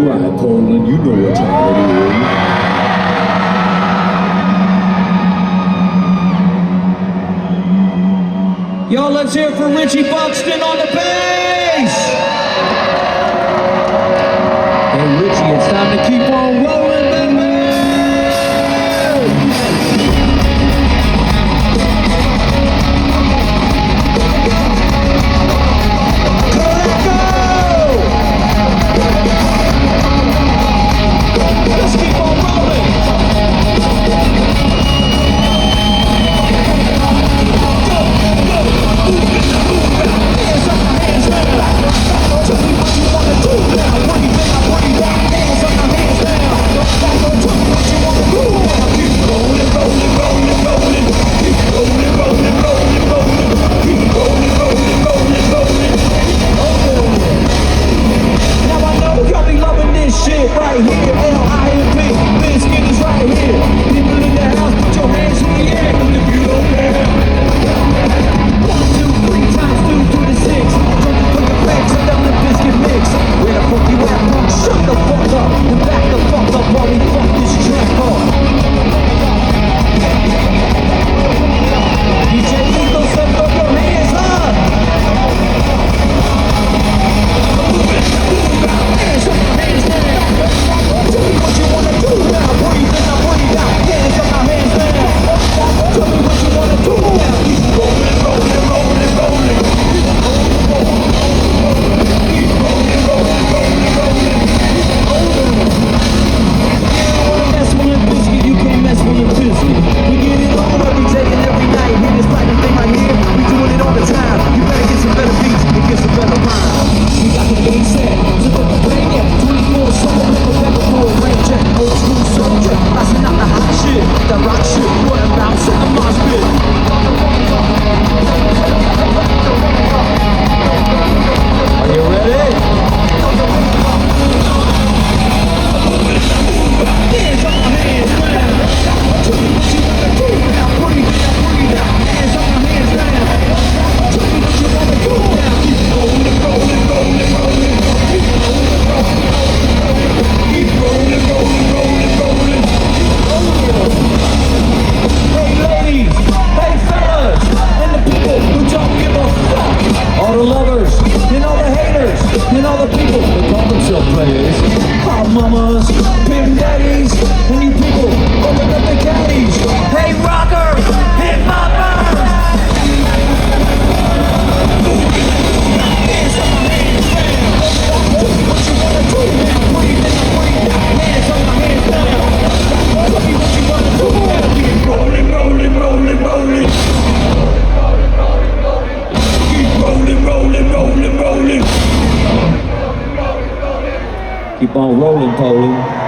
right, Poland, you know what time it is. Y'all, let's hear it for Richie Buxton on the bass! Hey, Richie, it's time to keep on rolling, baby! Let's keep on rolling! Tell me what you wanna do now. Bring it down, bring it down. Hands up, my hands down. Tell me what you wanna do now. Keep rolling, rolling, rolling, rolling. Keep rolling, rolling, rolling, rolling. Keep rolling, rolling, rolling, rolling. Now I know y'all be loving this shit right here. L.I.M.P. Biscuit is right here. People in the house, put your hands in the air. If you don't care. 1, 2, 3 times 2 to the 6. Put your legs down the biscuit mix. Where the fuck you at, punk? Shut the fuck up and back the fuck up while we fuck this track up. DJ Eagle, so throw your hands up. Hands up, hands down. Tell me what you wanna do now. Breathe in, I breathe out. Hands up, my hands down. Tell me what you wanna do now. Keep rolling, rolling, rolling, rolling. Keep rolling, rolling, rolling. Keep rolling, rolling, rolling, rolling. You wanna mess with Limp Bizkit, you can't mess with Limp Bizkit. We get it on every day and every night. Hear this like a thing right here. We doing it all the time. You better get some better beats and get some better rhymes. We got the game set, so let the bang it. 24 soul, never better for a ranger. Old school soldier, blasting out the hot shit, the rock shit. What about in the mosh pit? Are you ready? Hands on my hands down. Tell me what you wanna do now. Breathe in, breathe out. Hands on my hands down. Tell me what you wanna do now. Keep rolling, rolling, rolling, rolling. Keep rolling, rolling, rolling, rolling. Keep rolling, rolling, rolling, rolling. Keep rolling. Hey ladies, hey fellas, and the people who don't give a fuck. All the lovers, and all the haters, and all the people that call themselves players. Hot mamas, pimp daddies, and you people open up the caddies. Hey rockers, hip hoppers. Hands on my hands down. Tell me what you wanna do now. Breathe in, breathe out. Hands on my hands down. Tell me what you wanna do now. Keep rolling, rolling, rolling, rolling. Keep rolling, rolling, rolling, rolling. Keep on rolling, Poland.